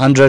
100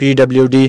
PWD,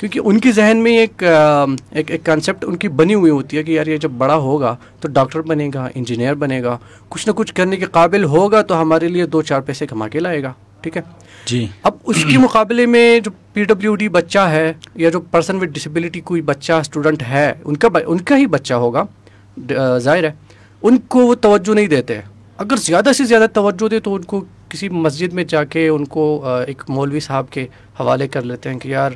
کیونکہ ان کی ذہن میں ایک کانسیپٹ ان کی بنی ہوئی ہوتی ہے کہ یار یہ جب بڑا ہوگا تو ڈاکٹر بنے گا، انجینئر بنے گا، کچھ نہ کچھ کرنے کے قابل ہوگا تو ہمارے لیے 2-4 پیسے کما کے لائے گا. ٹھیک ہے جی. اب اس کے مقابلے میں جو PWD بچہ ہے یا جو پرسن ود ڈسیبلٹی کوئی بچہ اسٹوڈنٹ ہے، ان کا ہی بچہ ہوگا، ظاہر ہے ان کو وہ توجہ نہیں دیتے. اگر زیادہ سے زیادہ توجہ دے تو ان کو کسی مسجد میں جا کے ان کو ایک مولوی صاحب کے حوالے کر لیتے ہیں کہ یار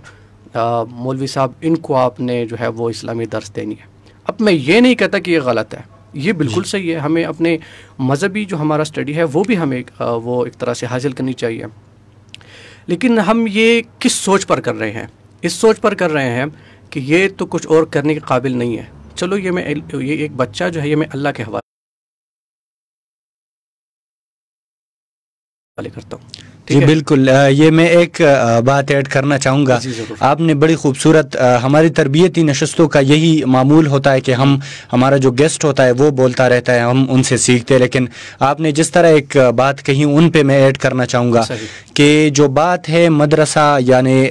مولوی صاحب ان کو آپ نے جو ہے وہ اسلامی درس دینی ہے. اب میں یہ نہیں کہتا کہ یہ غلط ہے، یہ بالکل صحیح ہے. ہمیں اپنے مذہبی جو ہمارا اسٹڈی ہے وہ بھی ہمیں وہ ایک طرح سے حاصل کرنی چاہیے. لیکن ہم یہ کس سوچ پر کر رہے ہیں؟ اس سوچ پر کر رہے ہیں کہ یہ تو کچھ اور کرنے کے قابل نہیں ہے، چلو یہ ایک بچہ جو ہے یہ میں اللہ کے حوالے کرتا ہوں. جی بالکل. یہ میں ایک بات ایڈ کرنا چاہوں گا. آپ نے بڑی خوبصورت، ہماری تربیتی نشستوں کا یہی معمول ہوتا ہے کہ ہمارا جو گیسٹ ہوتا ہے وہ بولتا رہتا ہے، ہم ان سے سیکھتے ہیں. لیکن آپ نے جس طرح ایک بات کہی ان پہ میں ایڈ کرنا چاہوں گا کہ جو بات ہے مدرسہ، یعنی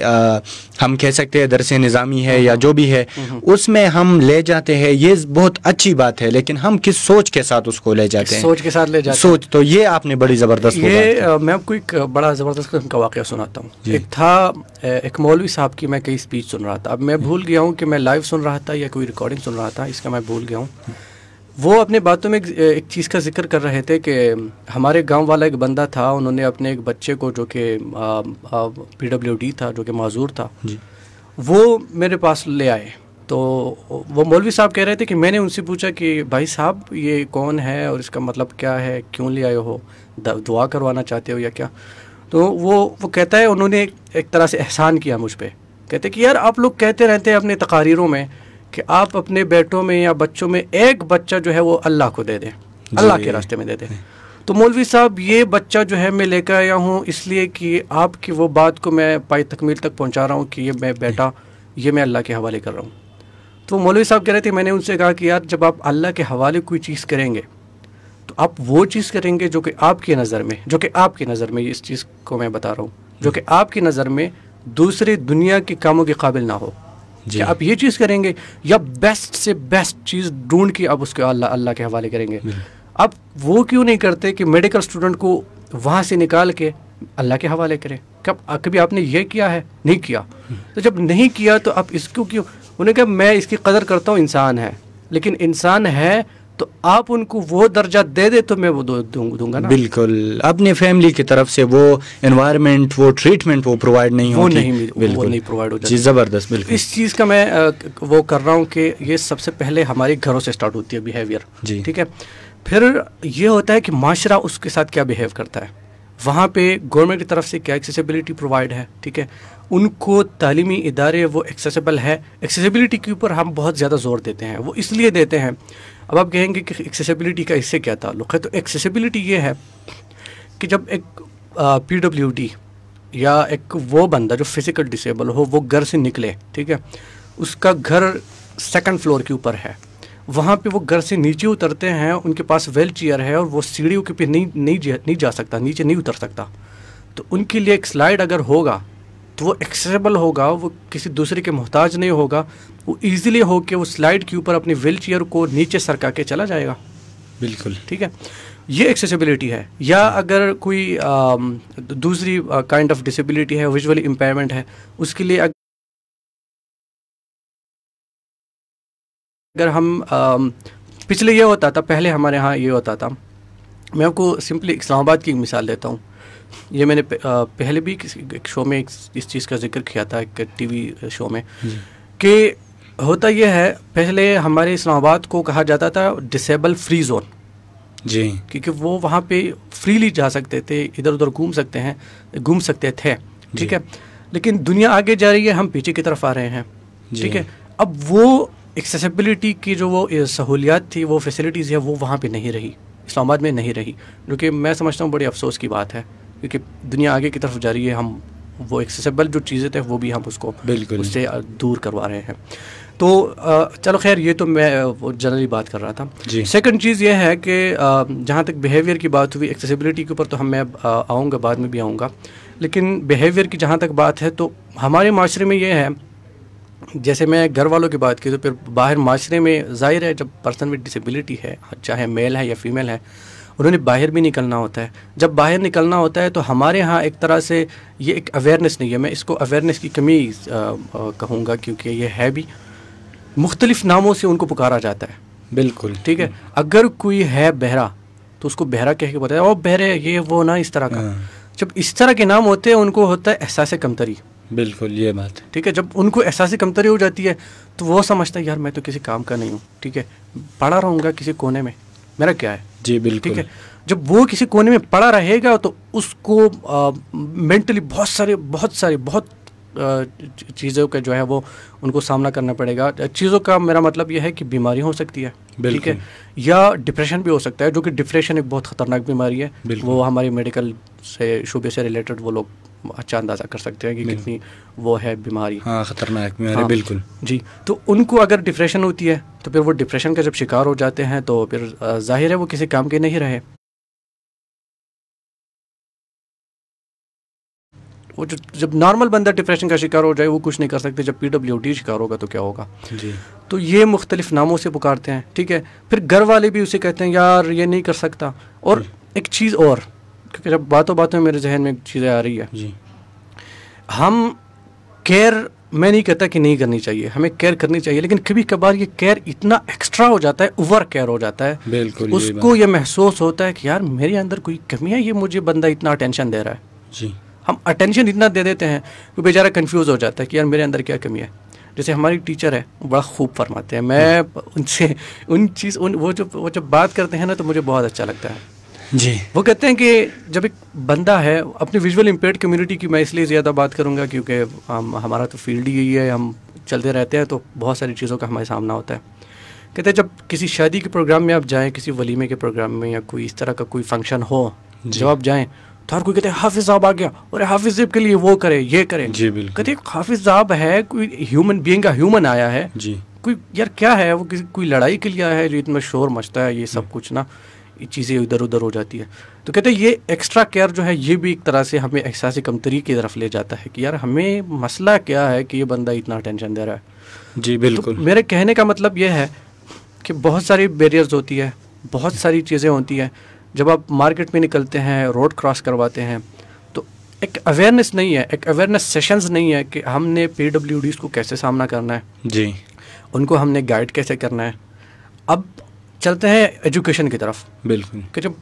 ہم کہہ سکتے ہیں درس نظامی ہے یا جو بھی ہے، اس میں ہم لے جاتے ہیں، یہ بہت اچھی بات ہے. لیکن ہم کس سوچ کے ساتھ اس کو لے جاتے ہیں؟ سوچ کے ساتھ لے جاتے ہیں. سوچ تو یہ آپ نے بڑی زبردست. یہ میں آپ کو ایک بڑا زبردست قسم کا واقعہ سناتا ہوں. ایک تھا ایک مولوی صاحب کی میں کئی اسپیچ سن رہا تھا. اب میں بھول گیا ہوں کہ میں لائیو سن رہا تھا یا کوئی ریکارڈنگ سن رہا تھا، اس کا میں بھول گیا ہوں. وہ اپنے باتوں میں ایک چیز کا ذکر کر رہے تھے کہ ہمارے گاؤں والا ایک بندہ تھا، انہوں نے اپنے ایک بچے کو جو کہ PWD تھا، جو کہ معذور تھا، وہ میرے پاس لے آئے. تو وہ مولوی صاحب کہہ رہے تھے کہ میں نے ان سے پوچھا کہ بھائی صاحب یہ کون ہے اور اس کا مطلب کیا ہے، کیوں لے آئے ہو، دعا کروانا چاہتے ہو یا کیا؟ تو وہ کہتا ہے انہوں نے ایک طرح سے احسان کیا مجھ پہ. کہتے کہ یار آپ لوگ کہتے رہتے ہیں اپنے تقاریروں میں کہ آپ اپنے بیٹوں میں یا بچوں میں ایک بچہ جو ہے وہ اللہ کو دے دیں، اللہ کے راستے میں دے دیں. تو مولوی صاحب یہ بچہ جو ہے میں لے کر آیا ہوں اس لیے کہ آپ کی وہ بات کو میں پائی تکمیل تک پہنچا رہا ہوں کہ یہ میں بیٹا یہ میں اللہ کے حوالے کر رہا ہوں. تو مولوی صاحب کہہ رہے تھے، میں نے ان سے کہا کہ یار جب آپ اللہ کے حوالے کوئی چیز کریں گے تو آپ وہ چیز کریں گے جو کہ آپ کی نظر میں اس چیز کو میں بتا رہا ہوں، جو کہ آپ کی نظر میں دوسری دنیا کے کاموں کے قابل نہ ہو. کہ آپ یہ چیز کریں گے یا بیسٹ سے بیسٹ چیز ڈھونڈ کے آپ اس کو اللہ کے حوالے کریں گے. آپ وہ کیوں نہیں کرتے کہ میڈیکل اسٹوڈنٹ کو وہاں سے نکال کے اللہ کے حوالے کریں؟ کبھی آپ نے یہ کیا ہے؟ نہیں کیا. تو جب نہیں کیا تو آپ اس کو کیوں؟ انہوں نے کہا میں اس کی قدر کرتا ہوں، انسان ہے، لیکن انسان ہے تو آپ ان کو وہ درجہ دے دے تو میں وہ دوں گا نا. بالکل. اپنے فیملی کی طرف سے وہ انوائرمنٹ، وہ ٹریٹمنٹ وہ پرووائڈ نہیں ہوتی، وہ نہیں پرووائڈ ہو جاتی. جی زبردست. بالکل اس چیز کا میں وہ کر رہا ہوں کہ یہ سب سے پہلے ہمارے گھروں سے سٹارٹ ہوتی ہے بیہیویئر. جی ٹھیک ہے. پھر یہ ہوتا ہے کہ معاشرہ اس کے ساتھ کیا بیہیو کرتا ہے، وہاں پہ گورنمنٹ کی طرف سے کیا ایکسیسیبلٹی پرووائڈ ہے. ٹھیک ہے. ان کو تعلیمی ادارے وہ ایکسیسیبل ہے. ایکسیسیبلٹی کے اوپر ہم بہت زیادہ زور دیتے ہیں، وہ اس لیے دیتے ہیں. اب آپ کہیں گے کہ ایکسیسیبلٹی کا اس سے کیا تعلق ہے؟ تو ایکسیسیبلٹی یہ ہے کہ جب ایک PWD یا ایک وہ بندہ جو فزیکل ڈسیبل ہو وہ گھر سے نکلے، ٹھیک ہے، اس کا گھر 2nd فلور کے اوپر ہے، وہاں پہ وہ گھر سے نیچے اترتے ہیں، ان کے پاس ویل چیئر ہے اور وہ سیڑھیوں کے پہ نہیں جا سکتا، نیچے نہیں اتر سکتا. تو ان کے لیے ایک سلائڈ اگر ہوگا تو وہ ایکسیسیبل ہوگا، وہ کسی دوسرے کے محتاج نہیں ہوگا، وہ ایزیلی ہو کے وہ سلائڈ کے اوپر اپنی ویل چیئر کو نیچے سرکا کے چلا جائے گا. بالکل ٹھیک ہے. یہ ایکسیسیبلٹی ہے. یا اگر کوئی دوسری کائنڈ آف ڈسیبلٹی ہے، ویژولی امپیئرمنٹ ہے، اس کے لیے اگر ہم پچھلے یہ ہوتا تھا، پہلے ہمارے ہاں یہ ہوتا تھا. میں آپ کو سمپلی اسلام آباد کی ایک مثال دیتا ہوں. یہ میں نے پہلے بھی ایک شو میں اس چیز کا ذکر کیا تھا، ایک ٹی وی شو میں، کہ ہوتا یہ ہے پہلے ہمارے اسلام آباد کو کہا جاتا تھا ڈسیبل فری زون. جی. کیونکہ وہ وہاں پہ فریلی جا سکتے تھے، ادھر ادھر گھوم سکتے تھے. ٹھیک ہے. لیکن دنیا آگے جا رہی ہے، ہم پیچھے کی طرف آ رہے ہیں. ٹھیک ہے. اب وہ ایکسیسیبلٹی کی جو وہ سہولیات تھی، وہ فیسلٹیز ہے، وہ وہاں پہ نہیں رہی، اسلام آباد میں نہیں رہی، جو کہ میں سمجھتا ہوں بڑی افسوس کی بات ہے، کیونکہ دنیا آگے کی طرف جا رہی ہے. ہم وہ ایکسیسیبل جو چیزیں تھے وہ بھی ہم اس کو بالکل اس سے دور کروا رہے ہیں. تو چلو خیر، یہ تو میں جنرلی بات کر رہا تھا. سیکنڈ چیز یہ ہے کہ جہاں تک بیہیویئر کی بات ہوئی، ایکسیسیبلٹی کے اوپر تو میں آؤں گا، بعد میں بھی آؤں گا، لیکن بیہیویئر کی جہاں تک بات ہے تو ہمارے معاشرے میں یہ ہے جیسے میں گھر والوں کی بات کی تو پھر باہر معاشرے میں ظاہر ہے جب پرسن وتھ ڈسیبلٹی ہے, چاہے میل ہے یا فیمیل ہے, انہوں نے باہر بھی نکلنا ہوتا ہے. جب باہر نکلنا ہوتا ہے تو ہمارے ہاں ایک طرح سے یہ ایک اویئرنیس نہیں ہے, میں اس کو اویئرنیس کی کمی کہوں گا, کیونکہ یہ ہے بھی مختلف ناموں سے ان کو پکارا جاتا ہے. بالکل ٹھیک ہے, اگر کوئی ہے بہرا تو اس کو بہرا کہہ کے بتایا او بہرے یہ وہ نا اس طرح کا. جب اس طرح کے نام ہوتے ہیں ان کو ہوتا ہے احساس کمتری. بالکل یہ بات ہے. ٹھیک ہے, جب ان کو احساس کمتری ہو جاتی ہے تو وہ سمجھتا ہے یار میں تو کسی کام کا نہیں ہوں. ٹھیک ہے, پڑا رہوں گا کسی کونے میں, میرا کیا ہے. جی بالکل. ٹھیک ہے, جب وہ کسی کونے میں پڑا رہے گا تو اس کو مینٹلی بہت ساری چیزوں کا جو ہے وہ ان کو سامنا کرنا پڑے گا. چیزوں کا میرا مطلب یہ ہے کہ بیماری ہو سکتی ہے. ٹھیک ہے, یا ڈپریشن بھی ہو سکتا ہے, جو کہ ڈپریشن ایک بہت خطرناک بیماری ہے. وہ ہماری میڈیکل سے شعبے سے ریلیٹڈ وہ لوگ اچھا اندازہ کر سکتے ہیں کہ کتنی وہ ہے بیماری. ہاں خطرناک بیماری. بالکل جی. تو ان کو اگر ڈپریشن ہوتی ہے تو پھر وہ ڈپریشن کا جب شکار ہو جاتے ہیں تو پھر ظاہر ہے وہ کسی کام کے نہیں رہے. وہ جب نارمل بندہ ڈپریشن کا شکار ہو جائے وہ کچھ نہیں کر سکتے, جب PWD شکار ہوگا تو کیا ہوگا. جی. تو یہ مختلف ناموں سے پکارتے ہیں. ٹھیک ہے, پھر گھر والے بھی اسے کہتے ہیں یار یہ نہیں کر سکتا. اور ایک چیز اور, کیونکہ جب باتوں میں میرے ذہن میں چیزیں آ رہی ہے. جی. ہم کیئر, میں نہیں کہتا کہ نہیں کرنی چاہیے, ہمیں کیئر کرنی چاہیے, لیکن کبھی کبھار یہ کیئر اتنا ایکسٹرا ہو جاتا ہے, اوور کیئر ہو جاتا ہے. بالکل. اس کو یہ محسوس ہوتا ہے کہ یار میرے اندر کوئی کمی ہے, یہ مجھے بندہ اتنا اٹینشن دے رہا ہے. جی. ہم اٹینشن اتنا دے دیتے ہیں کہ بیچارہ کنفیوز ہو جاتا ہے کہ یار میرے اندر کیا کمی ہے. جیسے ہماری ٹیچر ہے وہ بڑا خوب فرماتے ہیں, میں ان سے وہ جب بات کرتے ہیں نا تو مجھے بہت اچھا لگتا ہے. جی. وہ کہتے ہیں کہ جب ایک بندہ ہے, اپنی ویژول امپیئرڈ کمیونٹی کی میں اس لیے زیادہ بات کروں گا کیونکہ ہمارا تو فیلڈ ہی یہی ہے, ہم چلتے رہتے ہیں تو بہت ساری چیزوں کا ہمارے سامنا ہوتا ہے. کہتے ہیں جب کسی شادی کے پروگرام میں آپ جائیں, کسی ولیمے کے پروگرام میں یا کوئی اس طرح کا کوئی فنکشن ہو, جب آپ جائیں تو ہر کوئی کہتے ہیں حافظ صاحب آ گیا اور حافظ صاحب کے لیے وہ کرے یہ کرے. جی بالکل. کہتے ہیں حافظ صاحب ہے, کوئی ہیومن بینگ کا ہیومن آیا ہے. جی. کوئی یار کیا ہے, وہ کوئی لڑائی کے لیے آیا ہے جو اتنا شور مچتا ہے, یہ سب کچھ نا یہ چیزیں ادھر ادھر ہو جاتی ہے. تو کہتے ہیں یہ ایکسٹرا کیئر جو ہے یہ بھی ایک طرح سے ہمیں احساس کمتری کی طرف لے جاتا ہے کہ یار ہمیں مسئلہ کیا ہے کہ یہ بندہ اتنا اٹینشن دے رہا ہے. جی بالکل. میرے کہنے کا مطلب یہ ہے کہ بہت ساری بیریئرز ہوتی ہے, بہت ساری چیزیں ہوتی ہیں. جب آپ مارکیٹ میں نکلتے ہیں, روڈ کراس کرواتے ہیں, تو ایک اویئرنیس نہیں ہے, ایک اویئرنیس سیشنز نہیں ہے کہ ہم نے PWDs کو کیسے سامنا کرنا ہے. جی. ان کو ہم نے گائیڈ کیسے کرنا ہے. اب چلتے ہیں ایجوکیشن کی طرف. بالکل. کہ جب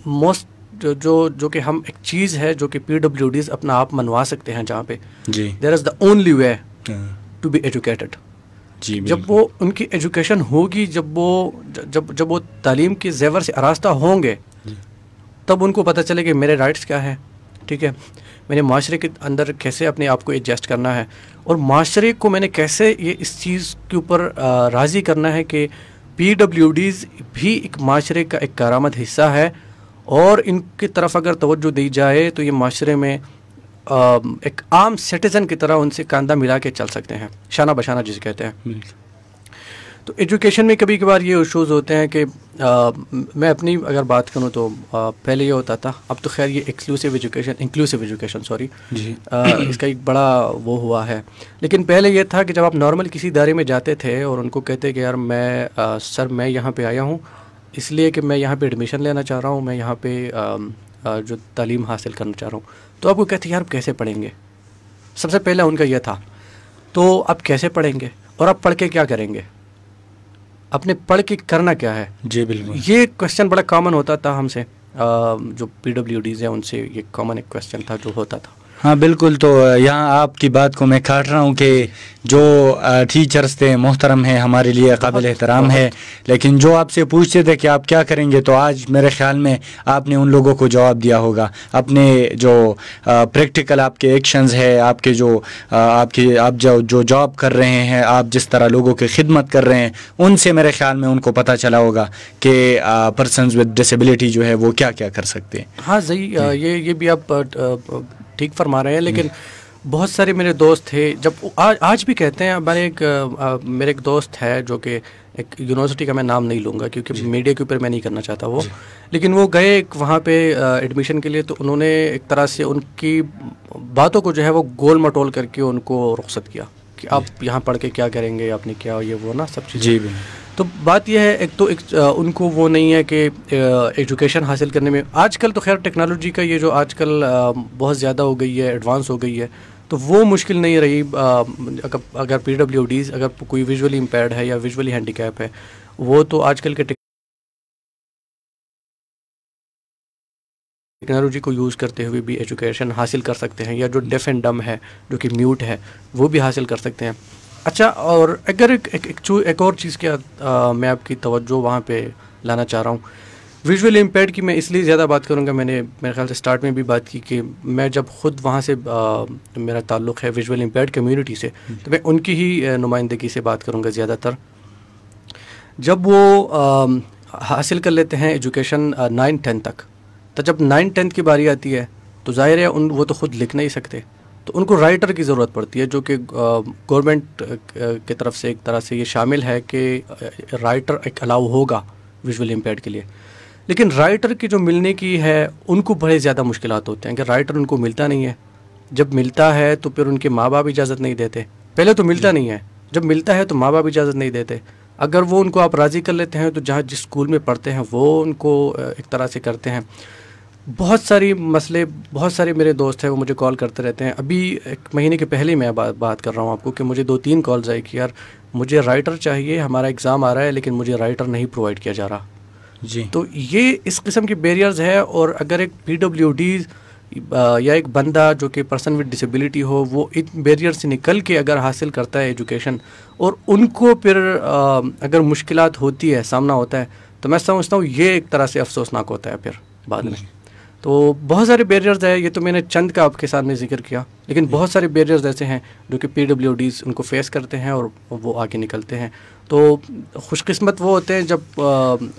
موسٹ جو کہ ہم ایک چیز ہے جو کہ PWDs اپنا آپ منوا سکتے ہیں جہاں پہ, جی, there is the only way to be educated. جی. جب وہ ان کی ایجوکیشن ہوگی, جب وہ تعلیم کے زیور سے آراستہ ہوں گے, تب ان کو پتہ چلے کہ میرے رائٹس کیا ہیں. ٹھیک ہے, میں نے معاشرے کے اندر کیسے اپنے آپ کو ایڈجسٹ کرنا ہے, اور معاشرے کو میں نے کیسے یہ اس چیز کے اوپر راضی کرنا ہے کہ PWDs بھی ایک معاشرے کا ایک کارآمد حصہ ہے, اور ان کی طرف اگر توجہ دی جائے تو یہ معاشرے میں ایک عام سٹیزن کی طرح ان سے کاندھا ملا کے چل سکتے ہیں, شانہ بشانہ جسے کہتے ہیں. تو ایجوکیشن میں کبھی کبھار یہ ایشوز ہوتے ہیں کہ میں اپنی اگر بات کروں تو پہلے یہ ہوتا تھا, اب تو خیر یہ انکلوسیو ایجوکیشن سوری, اس کا ایک بڑا وہ ہوا ہے. لیکن پہلے یہ تھا کہ جب آپ نارمل کسی ادارے میں جاتے تھے اور ان کو کہتے کہ یار میں یہاں پہ آیا ہوں اس لیے کہ میں یہاں پہ ایڈمیشن لینا چاہ رہا ہوں, میں یہاں پہ جو تعلیم حاصل کرنا چاہ رہا ہوں, تو آپ کو کہتے یار کیسے پڑھیں گے. سب سے پہلا ان کا یہ تھا, تو آپ کیسے پڑھیں گے اور آپ پڑھ کے کیا کریں گے, اپنے پڑھ کے کرنا کیا ہے. جی بالکل. یہ کویشچن بڑا کامن ہوتا تھا ہم سے, جو PWDs ہیں ان سے یہ کامن ایک کویشچن تھا جو ہوتا تھا. ہاں بالکل. تو یہاں آپ کی بات کو میں کاٹ رہا ہوں کہ جو ٹیچرس تھے محترم ہیں, ہمارے لیے قابل احترام ہے, لیکن جو آپ سے پوچھتے تھے کہ آپ کیا کریں گے, تو آج میرے خیال میں آپ نے ان لوگوں کو جواب دیا ہوگا. اپنے جو پریکٹیکل آپ کے ایکشنز ہے, آپ کے آپ جو جاب کر رہے ہیں, آپ جس طرح لوگوں کی خدمت کر رہے ہیں, ان سے میرے خیال میں ان کو پتہ چلا ہوگا کہ پرسنز ود ڈسیبلٹی جو ہے وہ کیا کیا کر سکتے ہیں. ہاں صحیح, یہ بھی آپ ٹھیک فرما رہے ہیں. لیکن بہت سارے میرے دوست تھے, جب آج بھی کہتے ہیں, میرے ایک دوست ہے جو کہ ایک یونیورسٹی کا میں نام نہیں لوں گا کیونکہ میڈیا کے اوپر میں نہیں کرنا چاہتا وہ, لیکن وہ گئے وہاں پہ ایڈمیشن کے لیے, تو انہوں نے ایک طرح سے ان کی باتوں کو جو ہے وہ گول مٹول کر کے ان کو رخصت کیا. کہ آپ یہاں پڑھ کے کیا کریں گے, آپ نے کیا یہ وہ نا سب چیزیں. جی تو بات یہ ہے ایک تو ان کو وہ نہیں ہے کہ ایجوکیشن حاصل کرنے میں, آج کل تو خیر ٹیکنالوجی کا یہ جو آج کل بہت زیادہ ہو گئی ہے, ایڈوانس ہو گئی ہے, تو وہ مشکل نہیں رہی. اگر پی ڈبلیو ڈیز, اگر کوئی ویژولی امپیئرڈ ہے یا ویژولی ہینڈی کیپ ہے, وہ تو آج کل کے ٹیکنالوجی کو یوز کرتے ہوئے بھی ایجوکیشن حاصل کر سکتے ہیں, یا جو ڈیف اینڈ ڈم ہے جو کہ میوٹ ہے وہ بھی حاصل کر سکتے ہیں. اچھا, اور اگر ایک اور چیز کیا میں آپ کی توجہ وہاں پہ لانا چاہ رہا ہوں, ویژولی امپیئرڈ کی میں اس لیے زیادہ بات کروں گا, میں نے میرے خیال سے اسٹارٹ میں بھی بات کی کہ میں جب خود وہاں سے میرا تعلق ہے ویژولی امپیئرڈ کمیونٹی سے, تو میں ان کی ہی نمائندگی سے بات کروں گا زیادہ تر. جب وہ حاصل کر لیتے ہیں ایجوکیشن 9-10 تک, تو جب 9-10 کی باری آتی ہے تو ظاہر ہے وہ تو خود لکھ نہیں سکتے, تو ان کو رائٹر کی ضرورت پڑتی ہے, جو کہ گورنمنٹ کی طرف سے ایک طرح سے یہ شامل ہے کہ رائٹر ایک الاؤ ہوگا ویژولی امپیئرڈ کے لیے. لیکن رائٹر کی جو ملنے کی ہے ان کو بڑے زیادہ مشکلات ہوتے ہیں کہ رائٹر ان کو ملتا نہیں ہے. جب ملتا ہے تو پھر ان کے ماں باپ اجازت نہیں دیتے, پہلے تو ملتا نہیں ہے, جب ملتا ہے تو ماں باپ اجازت نہیں دیتے. اگر وہ ان کو آپ راضی کر لیتے ہیں تو جس اسکول میں پڑھتے ہیں وہ ان کو ایک طرح سے کرتے ہیں. بہت ساری مسئلے, بہت سارے میرے دوست ہیں وہ مجھے کال کرتے رہتے ہیں. ابھی 1 مہینے کے پہلے میں بات کر رہا ہوں آپ کو کہ مجھے 2-3 کالز آئی کہ یار مجھے رائٹر چاہیے, ہمارا ایگزام آ رہا ہے لیکن مجھے رائٹر نہیں پرووائڈ کیا جا رہا. جی, تو یہ اس قسم کے بیریئرز ہے. اور اگر ایک پی ڈبلیو ڈی یا ایک بندہ جو کہ پرسن وتھ ڈسیبلٹی ہو, وہ ان بیریئر سے نکل کے اگر حاصل کرتا ہے ایجوکیشن, اور ان کو پھر اگر مشکلات ہوتی ہے, سامنا ہوتا ہے, تو میں سمجھتا ہوں یہ ایک طرح سے افسوسناک ہوتا ہے پھر بعد میں. تو بہت سارے بیریئرز ہیں, یہ تو میں نے چند کا آپ کے سامنے ذکر کیا, لیکن بہت سارے بیریئرز ایسے ہیں جو کہ پی ڈبلیو ڈیز ان کو فیس کرتے ہیں اور وہ آگے نکلتے ہیں. تو خوش قسمت وہ ہوتے ہیں جب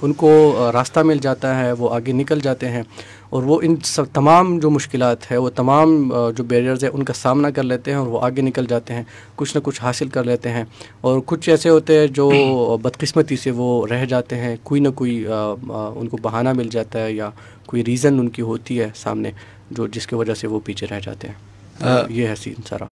ان کو راستہ مل جاتا ہے, وہ آگے نکل جاتے ہیں, اور وہ ان سب تمام جو مشکلات ہے, وہ تمام جو بیریئرز ہیں ان کا سامنا کر لیتے ہیں, اور وہ آگے نکل جاتے ہیں, کچھ نہ کچھ حاصل کر لیتے ہیں. اور کچھ ایسے ہوتے ہیں جو بدقسمتی سے وہ رہ جاتے ہیں, کوئی نہ کوئی ان کو بہانہ مل جاتا ہے یا کوئی ریزن ان کی ہوتی ہے سامنے جس کی وجہ سے وہ پیچھے رہ جاتے ہیں. یہ ہے سین سارا.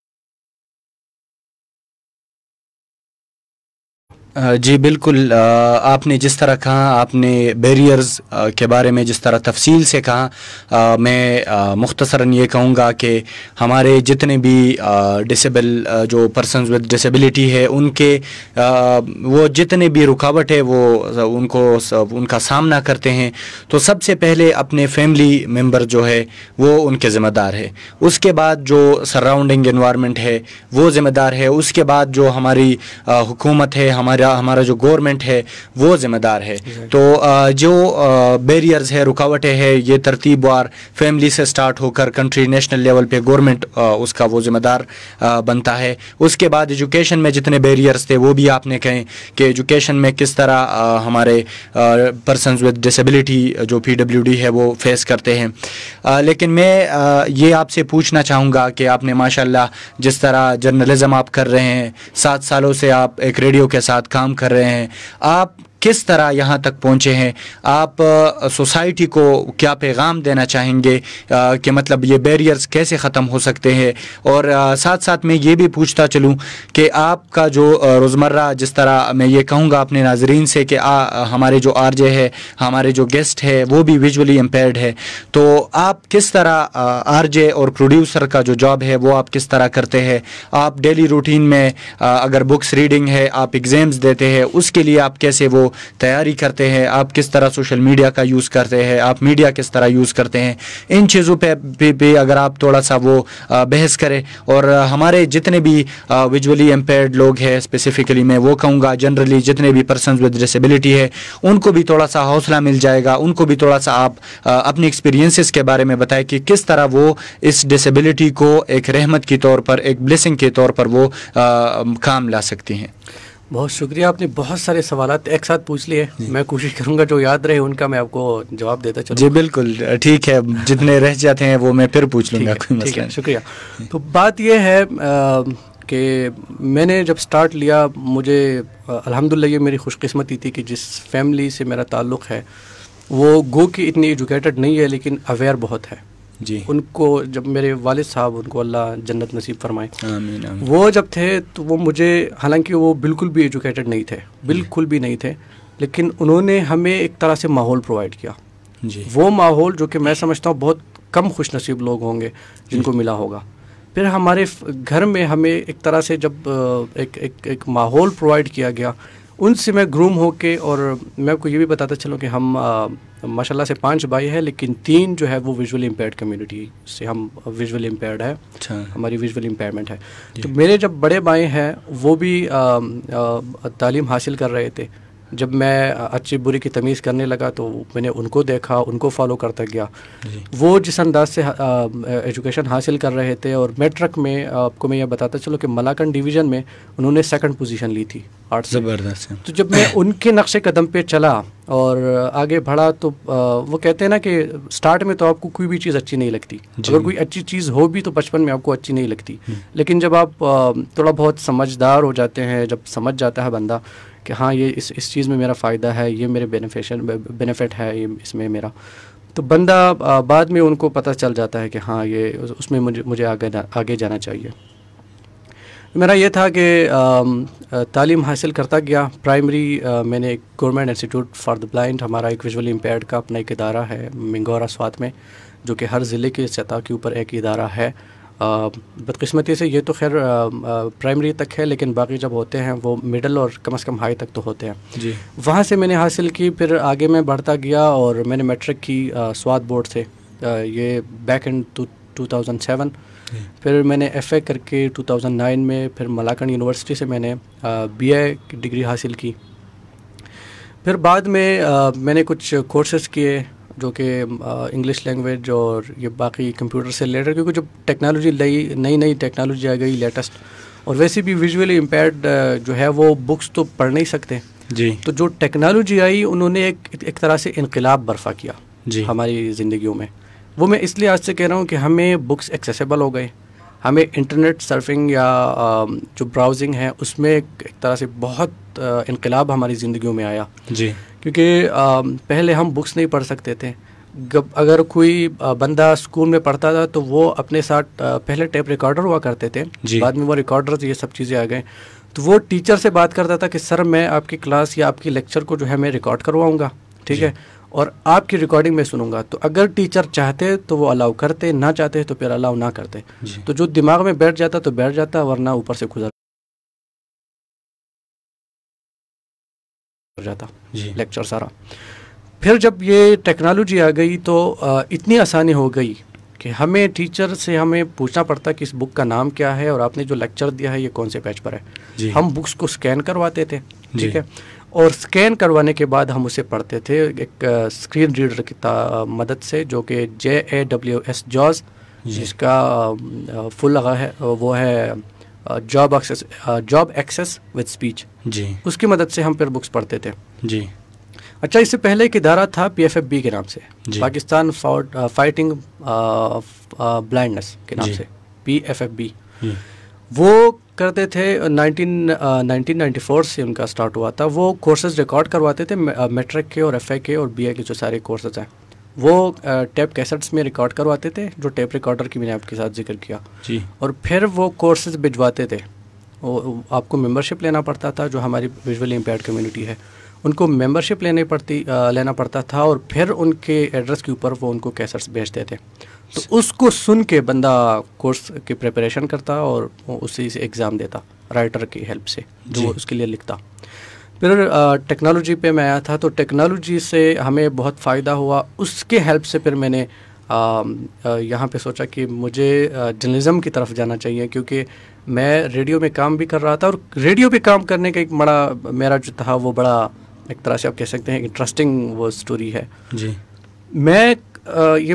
جی بالکل, آپ نے جس طرح کہا, آپ نے بیریئرز کے بارے میں جس طرح تفصیل سے کہا, میں مختصراً یہ کہوں گا کہ ہمارے جتنے بھی جو پرسنز ود ڈسیبلٹی ہے ان کے وہ جتنے بھی رکاوٹ ہے وہ ان کا سامنا کرتے ہیں, تو سب سے پہلے اپنے فیملی ممبر جو ہے وہ ان کے ذمہ دار ہے. اس کے بعد جو سراؤنڈنگ انوائرمنٹ ہے وہ ذمہ دار ہے. اس کے بعد جو ہماری حکومت ہے, ہمارا جو گورنمنٹ ہے وہ ذمہ دار ہے. تو جو بیریئرز ہے, رکاوٹیں ہے, یہ ترتیب وار فیملی سے سٹارٹ ہو کر کنٹری نیشنل لیول پہ گورنمنٹ اس کا وہ ذمہ دار بنتا ہے. اس کے بعد ایجوکیشن میں جتنے بیریئرز تھے وہ بھی آپ نے کہیں کہ ایجوکیشن میں کس طرح ہمارے پرسنز ود ڈسیبلٹی جو پی ڈبلیو ڈی ہے وہ فیس کرتے ہیں. لیکن میں یہ آپ سے پوچھنا چاہوں گا کہ آپ نے ماشاءاللہ جس طرح جرنلزم آپ کر رہے ہیں, 7 سالوں سے آپ ایک ریڈیو کے ساتھ کام کر رہے ہیں, آپ کس طرح یہاں تک پہنچے ہیں؟ آپ سوسائٹی کو کیا پیغام دینا چاہیں گے کہ مطلب یہ بیریئرز کیسے ختم ہو سکتے ہیں؟ اور ساتھ ساتھ میں یہ بھی پوچھتا چلوں کہ آپ کا جو روزمرہ, جس طرح میں یہ کہوں گا اپنے ناظرین سے کہ ہمارے جو آر جے ہے, ہمارے جو گیسٹ ہے وہ بھی ویژولی امپیئرڈ ہے, تو آپ کس طرح آر جے اور پروڈیوسر کا جو جاب ہے وہ آپ کس طرح کرتے ہیں؟ آپ ڈیلی روٹین میں اگر بکس ریڈنگ ہے, آپ ایگزامز دیتے ہیں, اس کے لیے آپ کیسے وہ تیاری کرتے ہیں؟ آپ کس طرح سوشل میڈیا کا یوز کرتے ہیں؟ آپ میڈیا کس طرح یوز کرتے ہیں؟ ان چیزوں پہ بھی اگر آپ تھوڑا سا وہ بحث کریں. اور ہمارے جتنے بھی ویژولی امپیئرڈ لوگ ہیں, اسپیسیفکلی میں وہ کہوں گا جنرلی جتنے بھی پرسنز ود ڈسیبلٹی ہے, ان کو بھی تھوڑا سا حوصلہ مل جائے گا, ان کو بھی تھوڑا سا آپ اپنی ایکسپیرینسز کے بارے میں بتائیں کہ کس طرح وہ اس ڈسیبلٹی کو ایک رحمت کے طور پر, ایک بلیسنگ کے طور پر وہ کام لا سکتی ہیں. بہت شکریہ, آپ نے بہت سارے سوالات ایک ساتھ پوچھ لیے. میں کوشش کروں گا جو یاد رہے ان کا میں آپ کو جواب دیتا چلوں. جی بالکل ٹھیک ہے, جتنے رہ جاتے ہیں وہ میں پھر پوچھ لوں گا, کوئی مسئلہ نہیں. شکریہ. تو بات یہ ہے کہ میں نے جب سٹارٹ لیا, مجھے الحمدللہ یہ میری خوش قسمتی تھی کہ جس فیملی سے میرا تعلق ہے وہ گو کہ اتنی ایجوکیٹڈ نہیں ہے لیکن اویئر بہت ہے. جی ان کو جب میرے والد صاحب، ان کو اللہ جنت نصیب فرمائے، آمین آمین. وہ جب تھے تو وہ مجھے، حالانکہ وہ بالکل بھی ایجوکیٹڈ نہیں تھے، بالکل بھی نہیں تھے، لیکن انہوں نے ہمیں ایک طرح سے ماحول پرووائڈ کیا. جی وہ ماحول جو کہ میں سمجھتا ہوں بہت کم خوش نصیب لوگ ہوں گے جن کو ملا ہوگا. پھر ہمارے گھر میں ہمیں ایک طرح سے جب ایک ماحول پرووائڈ کیا گیا، ان سے میں گروم ہو کے، اور میں آپ کو یہ بھی بتاتا چلوں کہ ہم ماشاء اللہ سے 5 بھائی ہیں، لیکن 3 جو ہے وہ ویژولی امپیئرڈ کمیونٹی سے، ہم ویژولی امپیئرڈ ہے، اچھا ہماری ویژولی امپیئرمنٹ ہے. تو میرے جب بڑے بھائی ہیں وہ بھی تعلیم حاصل کر رہے تھے. جب میں اچھی بری کی تمیز کرنے لگا تو میں نے ان کو دیکھا، ان کو فالو کرتا گیا. وہ جس انداز سے ایجوکیشن حاصل کر رہے تھے، اور میٹرک میں آپ کو میں یہ بتاتا چلو کہ ملاکنڈ ڈویژن میں انہوں نے 2nd پوزیشن لی تھی آرٹس. زبردست. تو جب میں ان کے نقش قدم پہ چلا اور آگے بڑھا تو وہ کہتے ہیں نا کہ سٹارٹ میں تو آپ کو کوئی بھی چیز اچھی نہیں لگتی، اگر کوئی اچھی چیز ہو بھی تو بچپن میں آپ کو اچھی نہیں لگتی، لیکن جب آپ تھوڑا بہت سمجھدار ہو جاتے ہیں، جب سمجھ جاتا ہے بندہ کہ ہاں یہ اس چیز میں میرا فائدہ ہے، یہ میرے بینیفٹ ہے، یہ اس میں میرا، تو بندہ بعد میں ان کو پتہ چل جاتا ہے کہ ہاں یہ اس میں مجھے آگے جانا چاہیے. میرا یہ تھا کہ تعلیم حاصل کرتا گیا. پرائمری میں نے ایک government institute for the blind, ہمارا ایک ویژولی امپیئرڈ کا اپنا ایک ادارہ ہے منگورا سوات میں، جو کہ ہر ضلع کی سطح کے اوپر ایک ادارہ ہے. بدقسمتی سے یہ تو خیر پرائمری تک ہے، لیکن باقی جب ہوتے ہیں وہ مڈل اور کم از کم ہائی تک تو ہوتے ہیں. جی وہاں سے میں نے حاصل کی. پھر آگے میں بڑھتا گیا اور میں نے میٹرک کی سوات بورڈ سے، یہ بیک ان 2007. پھر میں نے ایف اے کر کے 2009 میں پھر ملاکنڈ یونیورسٹی سے میں نے بی اے کی ڈگری حاصل کی. پھر بعد میں نے کچھ کورسز کیے جو کہ انگلش لینگویج اور یہ باقی کمپیوٹر سے ریلیٹڈ، کیونکہ جب ٹیکنالوجی نئی ٹیکنالوجی آ گئی لیٹسٹ، اور ویسے بھی ویژولی امپیئرڈ جو ہے وہ بکس تو پڑھ نہیں سکتے. جی تو جو ٹیکنالوجی آئی انہوں نے ایک طرح سے انقلاب برپا کیا ہماری زندگیوں میں. وہ میں اس لیے آج سے کہہ رہا ہوں کہ ہمیں بکس ایکسیسیبل ہو گئے، ہمیں انٹرنیٹ سرفنگ یا جو براؤزنگ ہے اس میں ایک طرح سے بہت انقلاب ہماری زندگیوں میں آیا. جی کیونکہ پہلے ہم بکس نہیں پڑھ سکتے تھے. اگر کوئی بندہ اسکول میں پڑھتا تھا تو وہ اپنے ساتھ پہلے ٹیپ ریکارڈر ہوا کرتے تھے، بعد میں وہ ریکارڈرز یہ سب چیزیں آ گئے. تو وہ ٹیچر سے بات کرتا تھا کہ سر میں آپ کی کلاس یا آپ کی لیکچر کو جو ہے میں ریکارڈ کرواؤں گا، ٹھیک ہے، اور آپ کی ریکارڈنگ میں سنوں گا. تو اگر ٹیچر چاہتے تو وہ الاؤ کرتے، نہ چاہتے تو پھر الاؤ نہ کرتے. تو جو دماغ میں بیٹھ جاتا تو بیٹھ جاتا، ورنہ اوپر سے گزر جاتا لیکچر سارا. پھر جب یہ ٹیکنالوجی آ گئی تو اتنی آسانی ہو گئی کہ ہمیں ٹیچر سے ہمیں پوچھنا پڑتا کہ اس بک کا نام کیا ہے اور آپ نے جو لیکچر دیا ہے یہ کون سے پیج پر ہے. ہم بکس کو سکین کرواتے تھے، ٹھیک ہے، اور سکین کروانے کے بعد ہم اسے پڑھتے تھے ایک اسکرین ریڈر کی مدد سے، جو کہ JAWS جاز، جس کا فل لگا ہے وہ ہے جاب ایکسیس ود اسپیچ. جی اس کی مدد سے ہم پھر بکس پڑھتے تھے. جی اچھا، اس سے پہلے ایک ادارہ تھا PFFB کے نام سے، پاکستان فائٹنگ بلائنڈنس کے نام سے، PFFB. وہ کرتے تھے 1994 سے ان کا سٹارٹ ہوا تھا. وہ کورسز ریکارڈ کرواتے تھے میٹرک کے اور FA کے اور BA کے جو سارے کورسز ہیں، وہ ٹیپ کیسٹس میں ریکارڈ کرواتے تھے، جو ٹیپ ریکارڈر کی میں نے آپ کے ساتھ ذکر کیا. اور پھر وہ کورسز بھجواتے تھے. آپ کو ممبرشپ لینا پڑتا تھا، جو ہماری ویژولی امپیئرڈ کمیونٹی ہے ان کو ممبرشپ لینا پڑتا تھا، اور پھر ان کے ایڈریس کے اوپر وہ ان کو کیسٹس بھیجتے تھے. تو اس کو سن کے بندہ کورس کی پریپریشن کرتا اور اسی سے ایگزام دیتا رائٹر کی ہیلپ سے، جو اس کے لیے لکھتا. پھر ٹیکنالوجی پہ میں آیا تھا، تو ٹیکنالوجی سے ہمیں بہت فائدہ ہوا. اس کے ہیلپ سے پھر میں نے یہاں پہ سوچا کہ مجھے جرنلزم کی طرف جانا چاہیے، کیونکہ میں ریڈیو میں کام بھی کر رہا تھا، اور ریڈیو پہ کام کرنے کا ایک بڑا میرا جو تھا وہ بڑا ایک طرح سے آپ کہہ سکتے ہیں انٹرسٹنگ وہ اسٹوری ہے. جی میں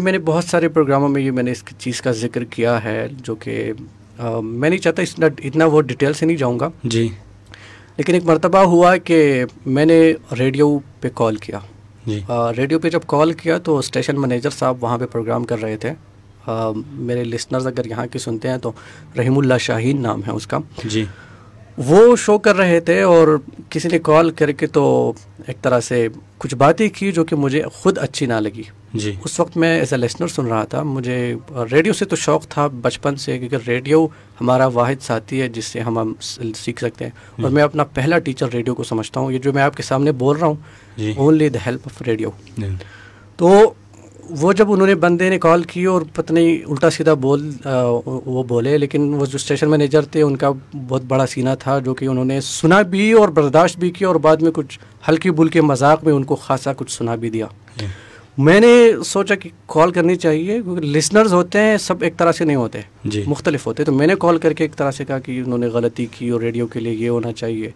نے بہت سارے پروگراموں میں یہ میں نے اس چیز کا ذکر کیا ہے، جو کہ میں نہیں چاہتا اتنا وہ ڈیٹیل سے نہیں جاؤں گا. جی لیکن ایک مرتبہ ہوا کہ میں نے ریڈیو پہ کال کیا. ریڈیو پہ جب کال کیا تو اسٹیشن مینیجر صاحب وہاں پہ پروگرام کر رہے تھے. میرے لسنرز اگر یہاں کے سنتے ہیں تو رحیم اللہ شاہین نام ہے اس کا. جی وہ شو کر رہے تھے اور کسی نے کال کر کے تو ایک طرح سے کچھ باتیں کی جو کہ مجھے خود اچھی نہ لگی. جی. اس وقت میں ایز اے لسنر سن رہا تھا. مجھے ریڈیو سے تو شوق تھا بچپن سے, کیونکہ ریڈیو ہمارا واحد ساتھی ہے جس سے ہم سیکھ سکتے ہیں, اور میں اپنا پہلا ٹیچر ریڈیو کو سمجھتا ہوں. یہ جو میں آپ کے سامنے بول رہا ہوں, only the help of radio. تو وہ جب انہوں نے بندے نے کال کی اور پتہ نہیں الٹا سیدھا وہ بولے, لیکن وہ جو اسٹیشن مینیجر تھے ان کا بہت بڑا سینہ تھا جو کہ انہوں نے سنا بھی اور برداشت بھی کیا, اور بعد میں کچھ ہلکی بھلکی مذاق میں ان کو خاصا کچھ سنا بھی دیا. میں نے سوچا کہ کال کرنی چاہیے, کیونکہ لسنرز ہوتے ہیں سب ایک طرح سے نہیں ہوتے, مختلف ہوتے. تو میں نے کال کر کے ایک طرح سے کہا کہ انہوں نے غلطی کی اور ریڈیو کے لیے یہ ہونا چاہیے,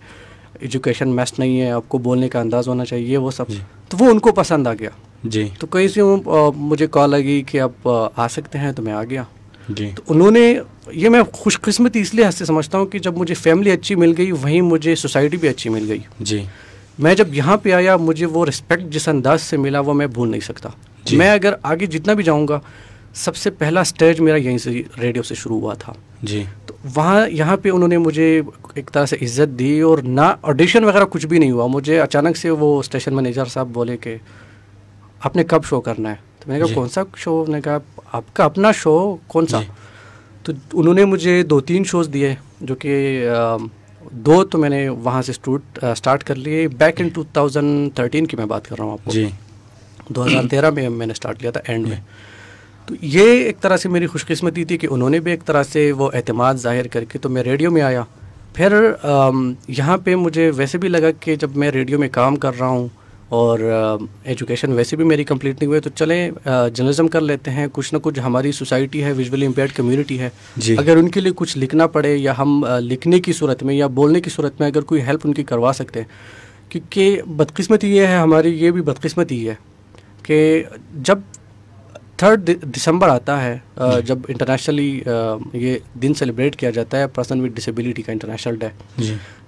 ایجوکیشن میسٹ نہیں ہے, آپ کو بولنے کا انداز ہونا چاہیے, وہ سب. تو وہ ان کو پسند آ گیا. جی. تو کہیں سے مجھے کال لگی کہ آپ آ سکتے ہیں, تو میں آ گیا. جی. تو انہوں نے, یہ میں خوش قسمتی اس لیے سے سمجھتا ہوں کہ جب مجھے فیملی اچھی مل گئی وہیں مجھے سوسائٹی بھی اچھی مل گئی. جی. میں جب یہاں پہ آیا مجھے وہ رسپیکٹ جس انداز سے ملا وہ میں بھول نہیں سکتا. میں اگر آگے جتنا بھی جاؤں گا, سب سے پہلا سٹیج میرا یہیں سے ریڈیو سے شروع ہوا تھا. جی. تو وہاں یہاں پہ انہوں نے مجھے ایک طرح سے عزت دی, اور نہ آڈیشن وغیرہ کچھ بھی نہیں ہوا. مجھے اچانک سے وہ اسٹیشن مینیجر صاحب بولے کہ آپ نے کب شو کرنا ہے. تو میں نے کہا کون سا شو؟ نے کہا آپ کا اپنا شو کون سا؟ تو انہوں نے مجھے 2-3 شوز دیے, جو کہ 2 تو میں نے وہاں سے اسٹارٹ کر لیے. بیک ان 2013 کی میں بات کر رہا ہوں آپ کو. جی. 2013 میں نے اسٹارٹ کیا تھا اینڈ میں. تو یہ ایک طرح سے میری خوش قسمتی تھی کہ انہوں نے بھی ایک طرح سے وہ اعتماد ظاہر کر کے تو میں ریڈیو میں آیا. پھر یہاں پہ مجھے ویسے بھی لگا کہ جب میں ریڈیو میں کام کر رہا ہوں اور ایجوکیشن ویسے بھی میری کمپلیٹ نہیں ہوئی, تو چلیں جرنلزم کر لیتے ہیں. کچھ نہ کچھ ہماری سوسائٹی ہے, ویژولی امپیئرڈ کمیونٹی ہے, اگر ان کے لیے کچھ لکھنا پڑے یا ہم لکھنے کی صورت میں یا بولنے کی صورت میں اگر کوئی ہیلپ ان کی کروا سکتے ہیں. کیونکہ بدقسمتی یہ ہے ہماری, یہ بھی بدقسمتی ہے کہ جب 3 دسمبر آتا ہے, جب انٹرنیشنلی یہ دن سیلیبریٹ کیا جاتا ہے پرسن ود ڈسیبلٹی کا انٹرنیشنل ڈے,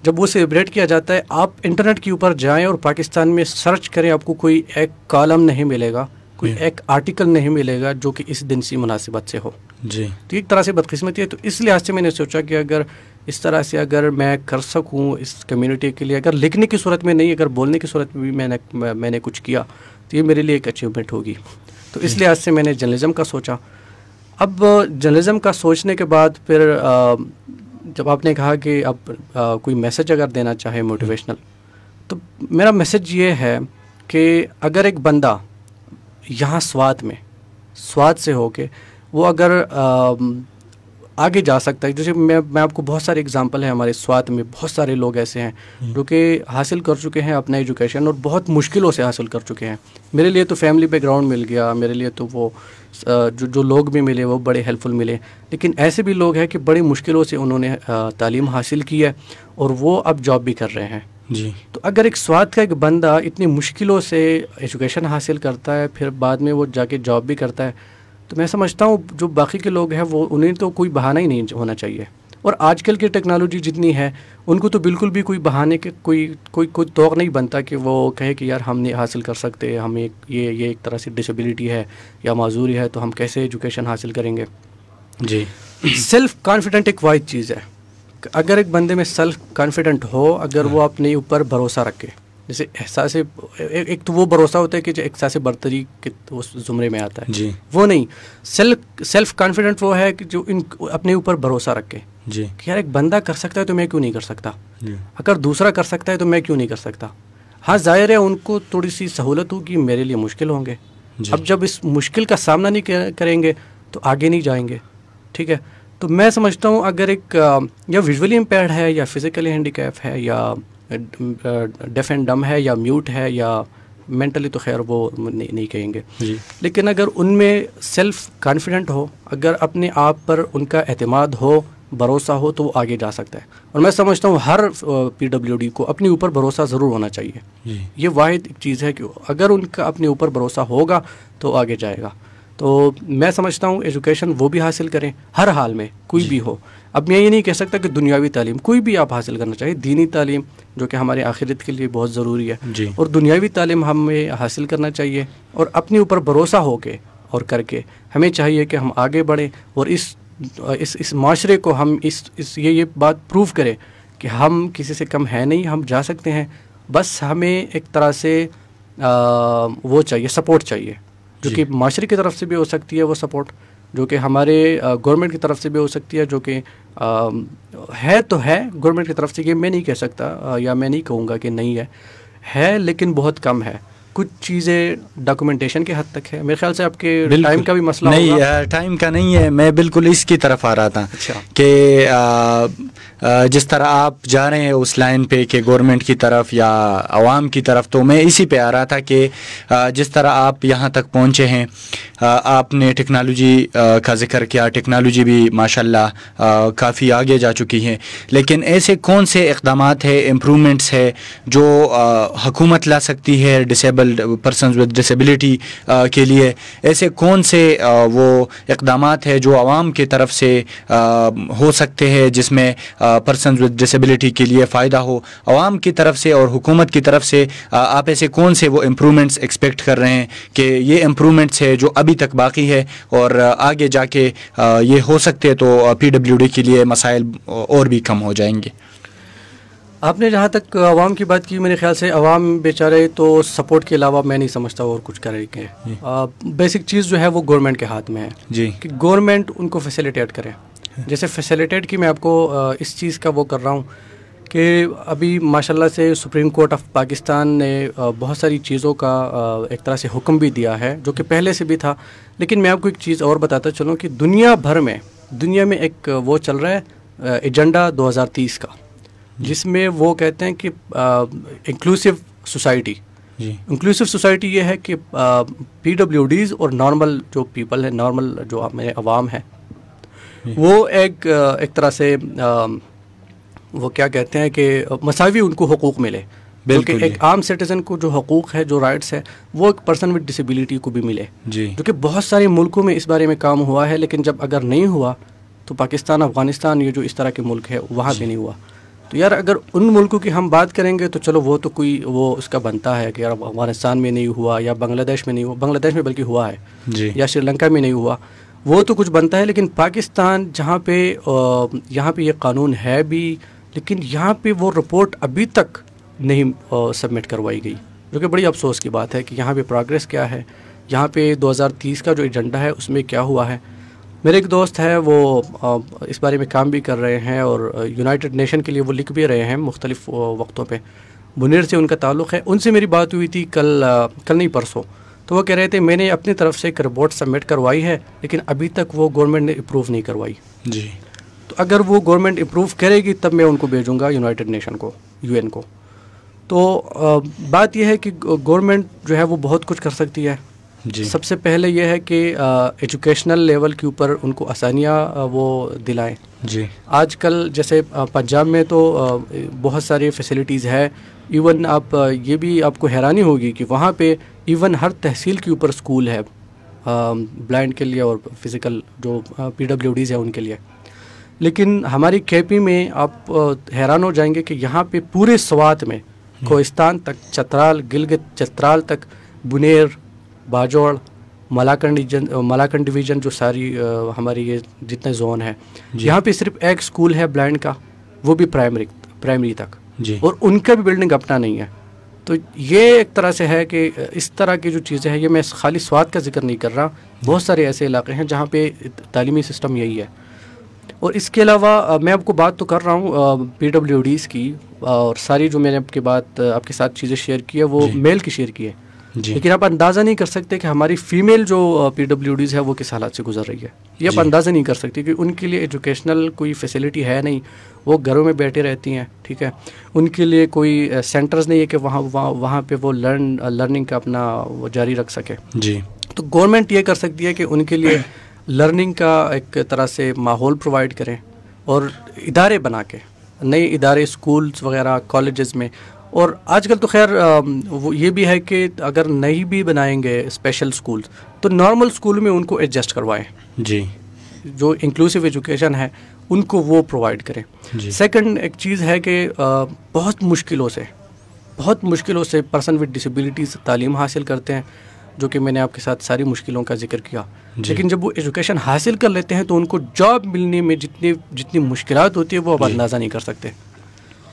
جب وہ سیلیبریٹ کیا جاتا ہے, آپ انٹرنیٹ کے اوپر جائیں اور پاکستان میں سرچ کریں, آپ کو کوئی ایک کالم نہیں ملے گا, کوئی ایک آرٹیکل نہیں ملے گا جو کہ اس دن سے مناسبت سے ہو. جی. تو ایک طرح سے بدقسمتی ہے. تو اس لحاظ سے میں نے سوچا کہ اگر اس طرح سے اگر میں کر سکوں اس کمیونٹی کے لیے, اگر لکھنے کی صورت میں نہیں, اگر بولنے کی صورت میں بھی میں نے کچھ کیا, تو یہ میرے لیے ایک اچیومنٹ ہوگی. تو اس لحاظ سے میں نے جرنلزم کا سوچا. اب جرنلزم کا سوچنے کے بعد پھر جب آپ نے کہا کہ اب کوئی میسج اگر دینا چاہے موٹیویشنل, تو میرا میسج یہ ہے کہ اگر ایک بندہ یہاں سوات سے ہو کے وہ اگر آگے جا سکتا ہے, جیسے میں آپ کو بہت سارے اگزامپل ہیں ہمارے سوات میں, بہت سارے لوگ ایسے ہیں جو کہ حاصل کر چکے ہیں اپنا ایجوکیشن اور بہت مشکلوں سے حاصل کر چکے ہیں. میرے لیے تو فیملی بیک گراؤنڈ مل گیا, میرے لیے تو وہ جو لوگ بھی ملے وہ بڑے ہیلپ فل ملے, لیکن ایسے بھی لوگ ہیں کہ بڑی مشکلوں سے انہوں نے تعلیم حاصل کی ہے اور وہ اب جاب بھی کر رہے ہیں. جی. تو اگر ایک سوات کا ایک بندہ اتنی مشکلوں سے ایجوکیشن حاصل کرتا ہے, پھر بعد میں وہ جا کے جاب بھی کرتا ہے, تو میں سمجھتا ہوں جو باقی کے لوگ ہیں وہ انہیں تو کوئی بہانہ ہی نہیں ہونا چاہیے. اور آج کل کی ٹیکنالوجی جتنی ہے ان کو تو بالکل بھی کوئی بہانے کے کوئی توق نہیں بنتا کہ وہ کہے کہ یار ہم نہیں حاصل کر سکتے, ہمیں یہ ایک طرح سے ڈسیبلٹی ہے یا معذوری ہے, تو ہم کیسے ایجوکیشن حاصل کریں گے. جی. سیلف کانفیڈنٹ ایک واحد چیز ہے. اگر ایک بندے میں سیلف کانفیڈنٹ ہو, اگر وہ اپنے اوپر بھروسہ رکھے, جیسے احساس ایک تو وہ بھروسہ ہوتا ہے کہ جو احساس برتری کے اس زمرے میں آتا ہے. جی. وہ نہیں, سیلف کانفیڈنٹ وہ ہے کہ جو اپنے اوپر بھروسہ رکھے. جی. کہ یار ایک بندہ کر سکتا ہے تو میں کیوں نہیں کر سکتا, اگر دوسرا کر سکتا ہے تو میں کیوں نہیں کر سکتا. ہاں ظاہر ہے ان کو تھوڑی سی سہولت ہوگی, میرے لیے مشکل ہوں گے. اب جب اس مشکل کا سامنا نہیں کریں گے تو آگے نہیں جائیں گے. ٹھیک ہے. تو میں سمجھتا ہوں اگر ایک یا ویژولی امپیئرڈ ہے یا فزیکلی ہینڈیکیپ ہے یا ڈیف اینڈ ڈم ہے یا میوٹ ہے یا مینٹلی, تو خیر وہ نہیں کہیں گے. جی. لیکن اگر ان میں سیلف کانفیڈنٹ ہو, اگر اپنے آپ پر ان کا اعتماد ہو, بھروسہ ہو, تو وہ آگے جا سکتا ہے. اور میں سمجھتا ہوں ہر PWD کو اپنے اوپر بھروسہ ضرور ہونا چاہیے. جی. یہ واحد ایک چیز ہے کہ اگر ان کا اپنے اوپر بھروسہ ہوگا تو آگے جائے گا. تو میں سمجھتا ہوں ایجوکیشن وہ بھی حاصل کریں ہر حال میں, کوئی بھی ہو. اب میں یہ نہیں کہہ سکتا کہ دنیاوی تعلیم کوئی بھی آپ حاصل کرنا چاہیے, دینی تعلیم جو کہ ہمارے آخرت کے لیے بہت ضروری ہے. جی. اور دنیاوی تعلیم ہمیں حاصل کرنا چاہیے, اور اپنے اوپر بھروسہ ہو کے اور کر کے ہمیں چاہیے کہ ہم آگے بڑھیں اور اس معاشرے کو ہم یہ بات پروف کریں کہ ہم کسی سے کم ہیں نہیں, ہم جا سکتے ہیں, بس ہمیں ایک طرح سے وہ چاہیے, سپورٹ چاہیے, جو کہ معاشرے کی طرف سے بھی ہو سکتی ہے وہ سپورٹ, جو کہ ہمارے گورنمنٹ کی طرف سے بھی ہو سکتی ہے, جو کہ ہے تو ہے گورنمنٹ کی طرف سے, یہ میں نہیں کہہ سکتا یا میں نہیں کہوں گا کہ نہیں ہے لیکن بہت کم ہے. کچھ چیزیں ڈاکومنٹیشن کے حد تک ہے, میرے خیال سے آپ کے ٹائم کا بھی مسئلہ ہوگا. نہیں, ٹائم کا نہیں ہے, میں بالکل اس کی طرف آ رہا تھا. اچھا. کہ جس طرح آپ جا رہے ہیں اس لائن پہ کہ گورنمنٹ کی طرف یا عوام کی طرف, تو میں اسی پہ آ رہا تھا کہ جس طرح آپ یہاں تک پہنچے ہیں, آپ نے ٹیکنالوجی کا ذکر کیا, ٹیکنالوجی بھی ماشاءاللہ کافی آگے جا چکی ہے, لیکن ایسے کون سے اقدامات ہیں, امپرومنٹس ہے جو حکومت لا سکتی ہے ڈسیبلڈ پرسنز ود ڈسیبلٹی کے لیے؟ ایسے کون سے وہ اقدامات ہیں جو عوام کی طرف سے ہو سکتے ہیں جس میں پرسنز ود ڈسیبلٹی کے لیے فائدہ ہو عوام کی طرف سے اور حکومت کی طرف سے؟ آپ ایسے کون سے وہ امپرومنٹس ایکسپیکٹ کر رہے ہیں کہ یہ امپرومنٹس ہے جو ابھی تک باقی ہے اور آگے جا کے یہ ہو سکتے تو پی ڈبلیو ڈی کے لیے مسائل اور بھی کم ہو جائیں گے؟ آپ نے جہاں تک عوام کی بات کی, میرے خیال سے عوام بیچارے تو سپورٹ کے علاوہ میں نہیں سمجھتا اور کچھ کرے گے. بیسک چیز جو ہے وہ گورنمنٹ کے ہاتھ میں ہے جی, کہ گورنمنٹ ان کو فیسیلیٹیٹ کرے. جیسے فیسیلیٹیٹ کی میں آپ کو اس چیز کا وہ کر رہا ہوں کہ ابھی ماشاءاللہ سے سپریم کورٹ آف پاکستان نے بہت ساری چیزوں کا ایک طرح سے حکم بھی دیا ہے جو کہ پہلے سے بھی تھا. لیکن میں آپ کو ایک چیز اور بتاتا چلوں کہ دنیا میں ایک وہ چل رہا ہے ایجنڈا 2030 کا, جس میں وہ کہتے ہیں کہ انکلوسیو سوسائٹی. انکلوسیو سوسائٹی یہ ہے کہ پی ڈبلیو ڈیز اور نارمل جو پیپل ہیں, نارمل جو میرے عوام ہیں, وہ ایک طرح سے وہ کیا کہتے ہیں کہ مساوی ان کو حقوق ملے. بالکل, ایک عام سٹیزن کو جو حقوق ہے, جو رائٹس ہے, وہ ایک پرسن ود ڈسیبلٹی کو بھی ملے. جو کہ بہت سارے ملکوں میں اس بارے میں کام ہوا ہے, لیکن جب اگر نہیں ہوا تو پاکستان, افغانستان, یہ جو اس طرح کے ملک ہے وہاں بھی نہیں ہوا. تو یار اگر ان ملکوں کی ہم بات کریں گے تو چلو وہ تو کوئی وہ اس کا بنتا ہے کہ یار افغانستان میں نہیں ہوا یا بنگلہ دیش میں نہیں ہوا, بنگلہ دیش میں بلکہ ہوا ہے, یا سری لنکا میں نہیں ہوا, وہ تو کچھ بنتا ہے. لیکن پاکستان جہاں پہ یہاں پہ یہ قانون ہے بھی, لیکن یہاں پہ وہ رپورٹ ابھی تک نہیں سبمٹ کروائی گئی, جو کہ بڑی افسوس کی بات ہے کہ یہاں پہ پروگریس کیا ہے, یہاں پہ 2030 کا جو ایجنڈا ہے اس میں کیا ہوا ہے. میرے ایک دوست ہے وہ اس بارے میں کام بھی کر رہے ہیں اور یونائٹڈ نیشن کے لیے وہ لکھ بھی رہے ہیں مختلف وقتوں پہ. منیر سے ان کا تعلق ہے, ان سے میری بات ہوئی تھی کل نہیں پرسوں, تو وہ کہہ رہے تھے میں نے اپنی طرف سے ایک رپورٹ سبمٹ کروائی ہے لیکن ابھی تک وہ گورنمنٹ نے اپروو نہیں کروائی. جی, تو اگر وہ گورنمنٹ اپروو کرے گی تب میں ان کو بھیجوں گا یونائٹڈ نیشن کو, UN کو. تو بات یہ ہے کہ گورنمنٹ جو ہے وہ بہت کچھ کر سکتی ہے. سب سے پہلے یہ ہے کہ ایجوکیشنل لیول کے اوپر ان کو آسانیاں وہ دلائیں. آج کل جیسے پنجاب میں تو بہت ساری فیسلٹیز ہے, ایون آپ یہ بھی آپ کو حیرانی ہوگی کہ وہاں پہ ایون ہر تحصیل کے اوپر اسکول ہے بلائنڈ کے لیے اور فزیکل جو پی ڈبلیو ڈیز ہیں ان کے لیے. لیکن ہماری KP میں آپ حیران ہو جائیں گے کہ یہاں پہ پورے سوات میں کوہستان تک, چترال, گلگت چترال تک, بنیر, باجوڑ, ملاکنڈ ڈویژن جو ساری ہماری یہ جتنے زون ہے, یہاں پہ صرف ایک اسکول ہے بلائنڈ کا, وہ بھی پرائمری تک, اور ان کا بھی بلڈنگ اپنا نہیں ہے. تو یہ ایک طرح سے ہے کہ اس طرح کی جو چیزیں ہیں, یہ میں خالی سوات کا ذکر نہیں کر رہا, بہت سارے ایسے علاقے ہیں جہاں پہ تعلیمی سسٹم یہی ہے. اور اس کے علاوہ میں آپ کو بات تو کر رہا ہوں پی ڈبلیو ڈیز کی, اور ساری جو میں نے آپ کے ساتھ چیزیں شیئر کی ہے وہ میل کی شیئر کی ہے. لیکن آپ اندازہ نہیں کر سکتے کہ ہماری فیمیل جو پی ڈبلیو ڈیز ہے وہ کس حالات سے گزر رہی ہے. یہ آپ اندازہ نہیں کر سکتے کہ ان کے لیے ایجوکیشنل کوئی فیسلٹی ہے نہیں, وہ گھروں میں بیٹھے رہتی ہیں. ٹھیک ہے, ان کے لیے کوئی سینٹرز نہیں ہے کہ وہاں پہ وہ لرننگ کا اپنا وہ جاری رکھ سکے. تو گورنمنٹ یہ کر سکتی ہے کہ ان کے لیے لرننگ کا ایک طرح سے ماحول پرووائڈ کریں, اور ادارے بنا کے, نئے ادارے اسکولز وغیرہ کالجز میں. اور آج کل تو خیر وہ یہ بھی ہے کہ اگر نہیں بھی بنائیں گے اسپیشل اسکولز تو نارمل اسکول میں ان کو ایڈجسٹ کروائیں. جو انکلوسیو ایجوکیشن ہے ان کو وہ پرووائڈ کریں. سیکنڈ ایک چیز ہے کہ بہت مشکلوں سے پرسن ود ڈسیبلٹیز تعلیم حاصل کرتے ہیں, جو کہ میں نے آپ کے ساتھ ساری مشکلوں کا ذکر کیا. لیکن جب وہ ایجوکیشن حاصل کر لیتے ہیں تو ان کو جاب ملنے میں جتنی مشکلات ہوتی ہے وہ اب اندازہ نہیں کر سکتے.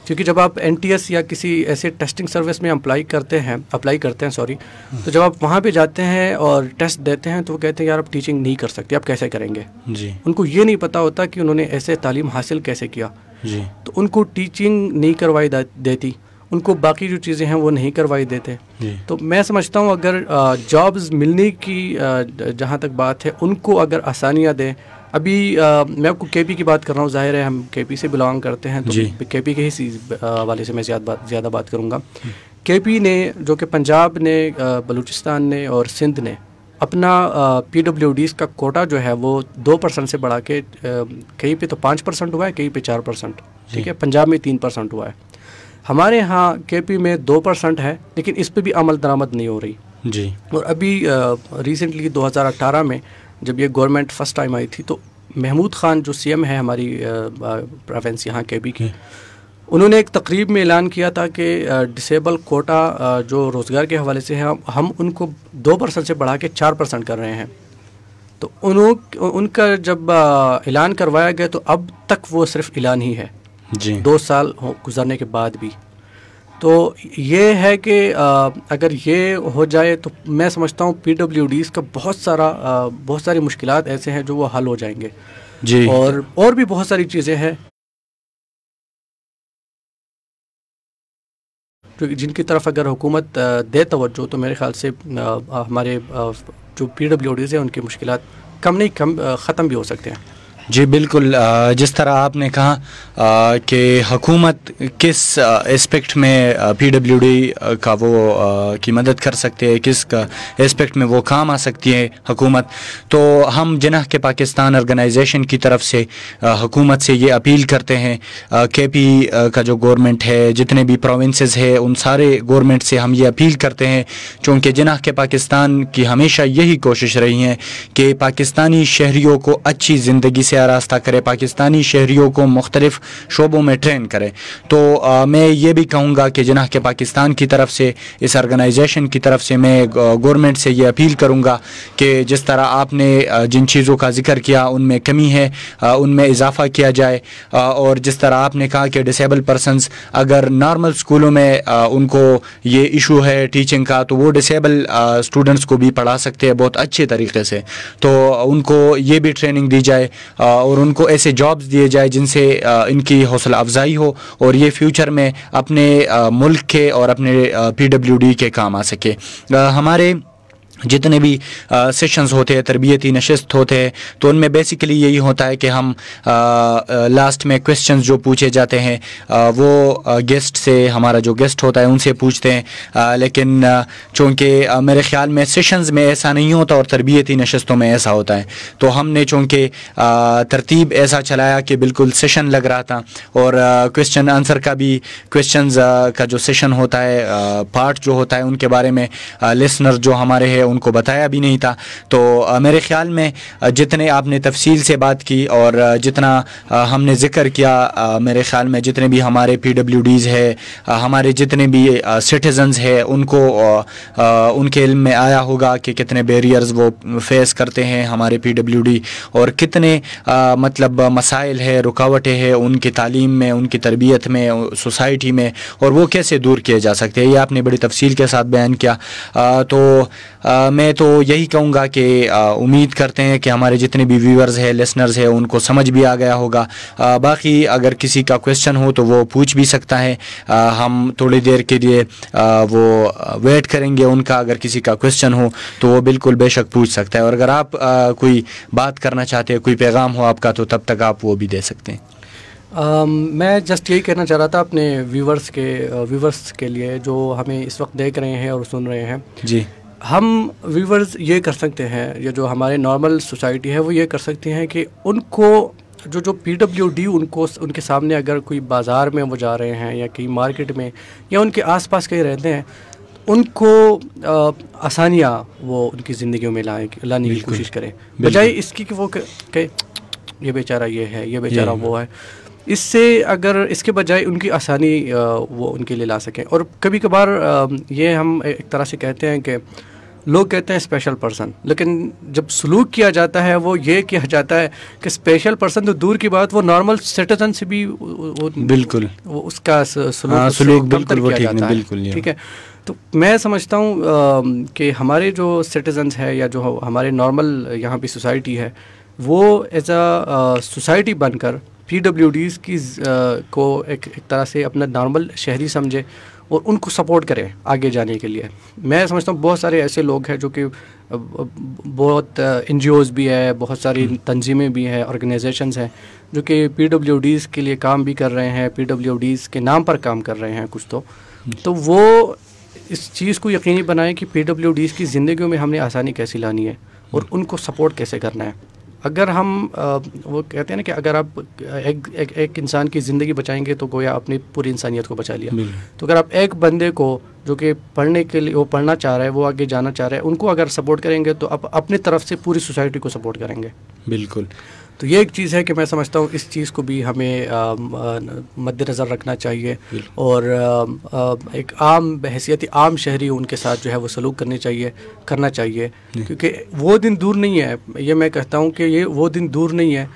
کیونکہ جب آپ NTS یا کسی ایسے ٹیسٹنگ سروس میں اپلائی کرتے ہیں تو جب آپ وہاں پہ جاتے ہیں اور ٹیسٹ دیتے ہیں تو وہ کہتے ہیں یار آپ ٹیچنگ نہیں کر سکتے, آپ کیسے کریں گے. جی. ان کو یہ نہیں پتہ ہوتا کہ انہوں نے ایسے تعلیم حاصل کیسے کیا. جی. تو ان کو ٹیچنگ نہیں کروائی دیتی, ان کو باقی جو چیزیں ہیں وہ نہیں کروائی دیتے. تو میں سمجھتا ہوں اگر جابز ملنے کی جہاں تک بات ہے, ان کو اگر آسانیاں دیں. ابھی میں آپ کو KP کی بات کر رہا ہوں, ظاہر ہے ہم KP سے بلانگ کرتے ہیں تو KP کے ہی والے سے میں زیادہ بات کروں گا. KP نے جو کہ پنجاب نے, بلوچستان نے اور سندھ نے اپنا PWDs کا کوٹا جو ہے وہ 2% سے بڑھا کے کہیں پہ تو 5% ہوا ہے, کہیں پہ 4%. ٹھیک ہے, پنجاب میں 3% ہوا ہے. ہمارے ہاں KP میں 2% ہے, لیکن اس پہ بھی عمل درآمد نہیں ہو رہی. جی. اور ابھی ریسنٹلی 2018 میں جب یہ گورنمنٹ فرسٹ ٹائم آئی تھی تو محمود خان جو CM ہے ہماری پروونس یہاں KP کی, انہوں نے ایک تقریب میں اعلان کیا تھا کہ ڈسیبل کوٹا جو روزگار کے حوالے سے ہے ہم ان کو 2% سے بڑھا کے 4% کر رہے ہیں. تو ان کا جب اعلان کروایا گیا تو اب تک وہ صرف اعلان ہی ہے. جی. 2 سال گزرنے کے بعد بھی. تو یہ ہے کہ اگر یہ ہو جائے تو میں سمجھتا ہوں PWDs کا بہت ساری مشکلات ایسے ہیں جو وہ حل ہو جائیں گے. جی. اور بھی بہت ساری چیزیں ہیں جن کی طرف اگر حکومت دے توجہ تو میرے خیال سے ہمارے جو PWDs ہیں ان کی مشکلات کم نہیں کم ختم بھی ہو سکتے ہیں. جی بالکل. جس طرح آپ نے کہا کہ حکومت کس اسپیکٹ میں PWD کا وہ کی مدد کر سکتے ہیں, کس کا اسپیکٹ میں وہ کام آ سکتی ہے حکومت, تو ہم جناح کے پاکستان آرگنائزیشن کی طرف سے حکومت سے یہ اپیل کرتے ہیں. KP کا جو گورنمنٹ ہے, جتنے بھی پروونسز ہے, ان سارے گورنمنٹ سے ہم یہ اپیل کرتے ہیں, چونکہ جناح کے پاکستان کی ہمیشہ یہی کوشش رہی ہے کہ پاکستانی شہریوں کو اچھی زندگی سے آراستہ کرے, پاکستانی شہریوں کو مختلف شعبوں میں ٹرین کرے. تو میں یہ بھی کہوں گا کہ جناح کے پاکستان کی طرف سے, اس آرگنائزیشن کی طرف سے میں گورنمنٹ سے یہ اپیل کروں گا کہ جس طرح آپ نے جن چیزوں کا ذکر کیا ان میں کمی ہے, ان میں اضافہ کیا جائے. اور جس طرح آپ نے کہا کہ ڈسیبل پرسنز اگر نارمل اسکولوں میں ان کو یہ ایشو ہے ٹیچنگ کا, تو وہ ڈسیبل اسٹوڈنٹس کو بھی پڑھا سکتے ہیں بہت اچھے طریقے سے. تو ان کو یہ بھی ٹریننگ دی جائے اور ان کو ایسے جابز دیے جائے جن سے ان کی حوصلہ افزائی ہو اور یہ فیوچر میں اپنے ملک کے اور اپنے PWD کے کام آ سکے. ہمارے جتنے بھی سیشنز ہوتے ہیں, تربیتی نشست ہوتے ہیں, تو ان میں بیسیکلی یہی ہوتا ہے کہ ہم لاسٹ میں کویسچنز جو پوچھے جاتے ہیں وہ گیسٹ سے, ہمارا جو گیسٹ ہوتا ہے ان سے پوچھتے ہیں. لیکن چونکہ میرے خیال میں سیشنز میں ایسا نہیں ہوتا اور تربیتی نشستوں میں ایسا ہوتا ہے, تو ہم نے چونکہ ترتیب ایسا چلایا کہ بالکل سیشن لگ رہا تھا, اور کویسچن آنسر کا بھی, کویسچنز کا جو سیشن ہوتا ہے, پارٹ جو ہوتا ہے, ان کے بارے میں لسنر جو ہمارے ہیں ان کو بتایا بھی نہیں تھا. تو میرے خیال میں جتنے آپ نے تفصیل سے بات کی اور جتنا ہم نے ذکر کیا, میرے خیال میں جتنے بھی ہمارے PWDs ہے, ہمارے جتنے بھی سٹیزنز ہیں, ان کو ان کے علم میں آیا ہوگا کہ کتنے بیریئرز وہ فیس کرتے ہیں ہمارے PWD, اور کتنے مطلب مسائل ہے, رکاوٹیں ہیں ان کی تعلیم میں, ان کی تربیت میں, سوسائٹی میں, اور وہ کیسے دور کیے جا سکتے ہیں. یہ آپ نے بڑی تفصیل کے ساتھ بیان کیا. تو میں تو یہی کہوں گا کہ امید کرتے ہیں کہ ہمارے جتنے بھی ویورز ہیں, لسنرز ہیں, ان کو سمجھ بھی آ گیا ہوگا. باقی اگر کسی کا کویسچن ہو تو وہ پوچھ بھی سکتا ہے, ہم تھوڑی دیر کے لیے وہ ویٹ کریں گے ان کا. اگر کسی کا کویسچن ہو تو وہ بالکل بے شک پوچھ سکتا ہے, اور اگر آپ کوئی بات کرنا چاہتے ہیں, کوئی پیغام ہو آپ کا, تو تب تک آپ وہ بھی دے سکتے ہیں. میں جسٹ یہی کہنا چاہ رہا تھا اپنے ویورز کے لیے جو ہمیں اس وقت دیکھ رہے ہیں اور سن رہے ہیں. جی. ہم ویورز یہ کر سکتے ہیں, یا جو ہمارے نارمل سوسائٹی ہے وہ یہ کر سکتے ہیں کہ ان کو جو PWD ان کے سامنے اگر کوئی بازار میں وہ جا رہے ہیں یا کہیں مارکیٹ میں یا ان کے آس پاس کہیں رہتے ہیں, ان کو آسانیاں وہ ان کی زندگیوں میں لانے کی کوشش کریں, بجائے اس کی کہ وہ کہ یہ بیچارہ یہ ہے, یہ بیچارہ وہ ہے. اس سے اگر اس کے بجائے ان کی آسانی وہ ان کے لیے لا سکیں. اور کبھی کبھار یہ ہم ایک طرح سے کہتے ہیں کہ لوگ کہتے ہیں اسپیشل پرسن، لیکن جب سلوک کیا جاتا ہے وہ یہ کیا جاتا ہے کہ اسپیشل پرسن تو دور کی بات، وہ نارمل سٹیزن سے بھی بالکل وہ اس کا سلوک بالکل وہ ٹھیک نہیں، بالکل ٹھیک ہے. تو میں سمجھتا ہوں کہ ہمارے جو سٹیزنز ہے یا جو ہمارے نارمل یہاں پہ سوسائٹی ہے، وہ ایز اے سوسائٹی بن کر پی ڈبلیو ڈیز کی کو ایک طرح سے اپنا نارمل شہری سمجھے اور ان کو سپورٹ کریں آگے جانے کے لیے. میں سمجھتا ہوں بہت سارے ایسے لوگ ہیں جو کہ بہت این جی اوز بھی ہے، بہت ساری تنظیمیں بھی ہیں، آرگنائزیشنز ہیں جو کہ پی ڈبلیو ڈیز کے لیے کام بھی کر رہے ہیں، پی ڈبلیو ڈیز کے نام پر کام کر رہے ہیں کچھ تو وہ اس چیز کو یقینی بنائیں کہ پی ڈبلیو ڈیز کی زندگیوں میں ہم نے آسانی کیسی لانی ہے اور ان کو سپورٹ کیسے کرنا ہے. اگر ہم وہ کہتے ہیں نا کہ اگر آپ ایک انسان کی زندگی بچائیں گے تو گویا اپنی پوری انسانیت کو بچا لیا. تو اگر آپ ایک بندے کو جو کہ پڑھنے کے لیے وہ پڑھنا چاہ رہا ہے، وہ آگے جانا چاہ رہا ہے، ان کو اگر سپورٹ کریں گے تو آپ اپنی طرف سے پوری سوسائٹی کو سپورٹ کریں گے. بالکل. تو یہ ایک چیز ہے کہ میں سمجھتا ہوں اس چیز کو بھی ہمیں مد نظر رکھنا چاہیے اور ایک عام بحیثیت عام شہری ان کے ساتھ جو ہے وہ سلوک کرنا چاہیے کیونکہ وہ دن دور نہیں ہے. یہ میں کہتا ہوں کہ یہ وہ دن دور نہیں ہے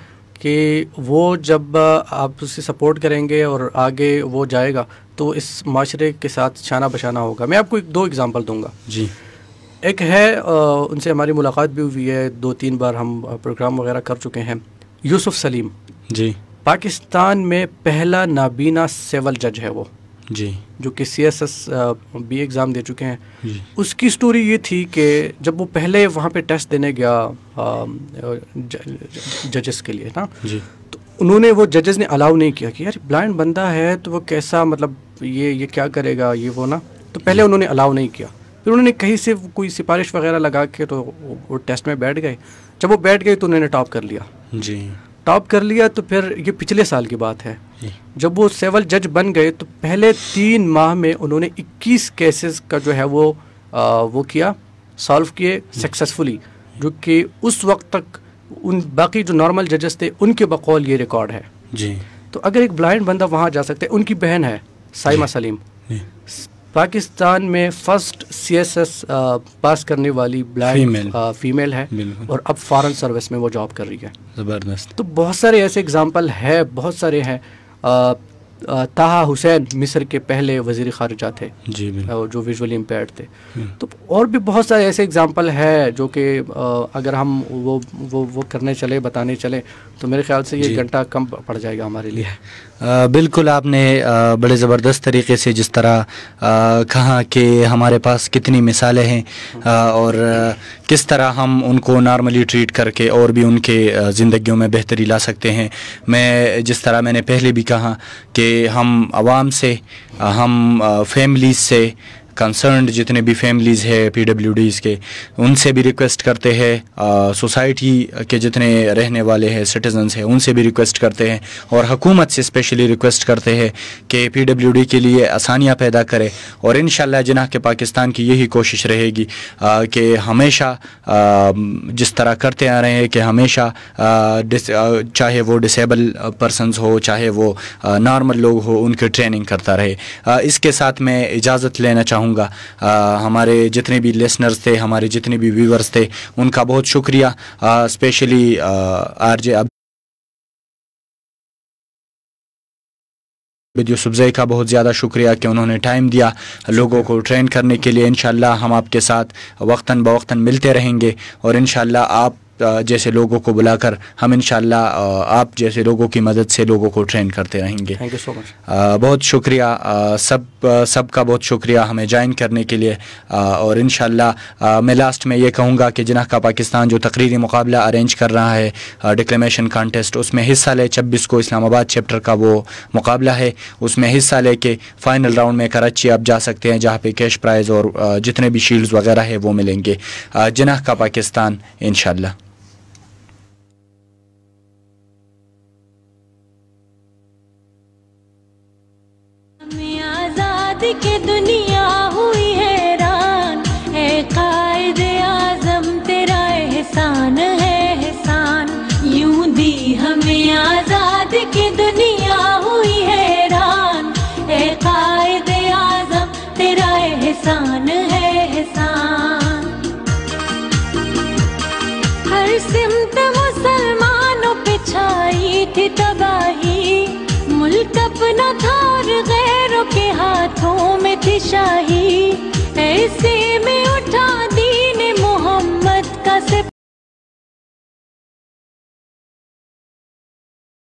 کہ وہ جب آپ اسے سپورٹ کریں گے اور آگے وہ جائے گا تو اس معاشرے کے ساتھ شانہ بشانہ ہوگا. میں آپ کو 2 اگزامپل دوں گا. جی. ایک ہے ان سے ہماری ملاقات بھی ہوئی ہے، 2-3 بار ہم پروگرام وغیرہ کر چکے ہیں. یوسف سلیم. جی. پاکستان میں پہلا نابینا سول جج ہے وہ. جی. جو کہ C S S B exam دے چکے ہیں. جی. اس کی سٹوری یہ تھی کہ جب وہ پہلے وہاں پہ ٹیسٹ دینے گیا ججز کے لیے نا، جی، تو انہوں نے وہ ججز نے الاؤ نہیں کیا کہ یار بلائنڈ بندہ ہے تو وہ کیسا مطلب یہ کیا کرے گا یہ وہ نا. تو پہلے انہوں نے الاؤ نہیں کیا، پھر انہوں نے کہیں سے کوئی سفارش وغیرہ لگا کے تو وہ ٹیسٹ میں بیٹھ گئے. جب وہ بیٹھ گئے تو انہوں نے ٹاپ کر لیا. جی. ٹاپ کر لیا تو پھر یہ پچھلے سال کی بات ہے. جب وہ سول جج بن گئے تو پہلے 3 ماہ میں انہوں نے 21 کیسز کا جو ہے وہ کیا سالو کیے سکسیزفلی، جو کہ اس وقت تک ان باقی جو نارمل ججز تھے ان کے بقول یہ ریکارڈ ہے. جی. تو اگر ایک بلائنڈ بندہ وہاں جا سکتا ہے، ان کی بہن ہے سائمہ سلیم، پاکستان میں فرسٹ سی ایس ایس پاس کرنے والی بلائنڈ فیمیل ہے اور اب فارن سروس میں وہ جاب کر رہی ہے. زبردست. تو بہت سارے ایسے اگزامپل ہے، بہت سارے ہیں. طاہا حسین مصر کے پہلے وزیر خارجہ تھے، جی، جو ویژولی امپیئرڈ تھے. تو اور بھی بہت سارے ایسے اگزامپل ہے جو کہ اگر ہم وہ کرنے چلے بتانے چلے تو میرے خیال سے یہ گھنٹہ کم پڑ جائے گا ہمارے لیے. بالکل. آپ نے بڑے زبردست طریقے سے جس طرح کہا کہ ہمارے پاس کتنی مثالیں ہیں اور کس طرح ہم ان کو نارملی ٹریٹ کر کے اور بھی ان کے زندگیوں میں بہتری لا سکتے ہیں. جس طرح میں نے پہلے بھی کہا کہ ہم عوام سے، ہم فیملیز سے کنسرنڈ جتنے بھی فیملیز ہے پی ڈبلیو ڈیز کے، ان سے بھی ریکویسٹ کرتے ہیں، سوسائٹی کے جتنے رہنے والے ہیں سٹیزنز ہیں ان سے بھی ریکویسٹ کرتے ہیں اور حکومت سے اسپیشلی ریکویسٹ کرتے ہیں کہ پی ڈبلیو ڈی کے لیے آسانیاں پیدا کرے. اور انشاءاللہ جناح کے پاکستان کی یہی کوشش رہے گی کہ ہمیشہ جس طرح کرتے آ رہے ہیں کہ ہمیشہ چاہے وہ ڈسیبل پرسنز ہو چاہے وہ نارمل لوگ ہو ان کی ٹریننگ کرتا رہے. اس کے ساتھ میں اجازت لینا چاہوں گا. ہمارے جتنے بھی لسنرز تھے، ہمارے جتنے بھی ویورز تھے، ان کا بہت شکریہ. اسپیشلی آر جے یوسف زئی کا بہت زیادہ شکریہ کہ انہوں نے ٹائم دیا لوگوں کو ٹرین کرنے کے لیے. انشاءاللہ ہم آپ کے ساتھ وقتاً بوقتاً ملتے رہیں گے اور انشاءاللہ آپ جیسے لوگوں کو بلا کر ہم انشاءاللہ آپ جیسے لوگوں کی مدد سے لوگوں کو ٹرین کرتے رہیں گے. تھینک یو سو مچ. بہت شکریہ سب کا بہت شکریہ ہمیں جوائن کرنے کے لیے. اور انشاءاللہ میں لاسٹ میں یہ کہوں گا کہ جناح کا پاکستان جو تقریری مقابلہ ارینج کر رہا ہے ڈکلیمیشن کانٹیسٹ، اس میں حصہ لے. 26 کو اسلام آباد چیپٹر کا وہ مقابلہ ہے، اس میں حصہ لے کے فائنل راؤنڈ میں کراچی آپ جا سکتے ہیں جہاں پہ کیش پرائز اور جتنے بھی شیلڈز وغیرہ ہے وہ ملیں گے. جناح کا پاکستان انشاءاللہ. کہ دنیا ہوئی حیران، اے قائد اعظم تیرا احسان ہے احسان. یوں دی ہمیں آزاد کہ دنیا ہوئی حیران، اے قائد اعظم تیرا احسان ہے احسان. تھی تباہی، ملک اپنا تھا اور غیروں کے ہاتھوں میں تھی شاہی، ایسے میں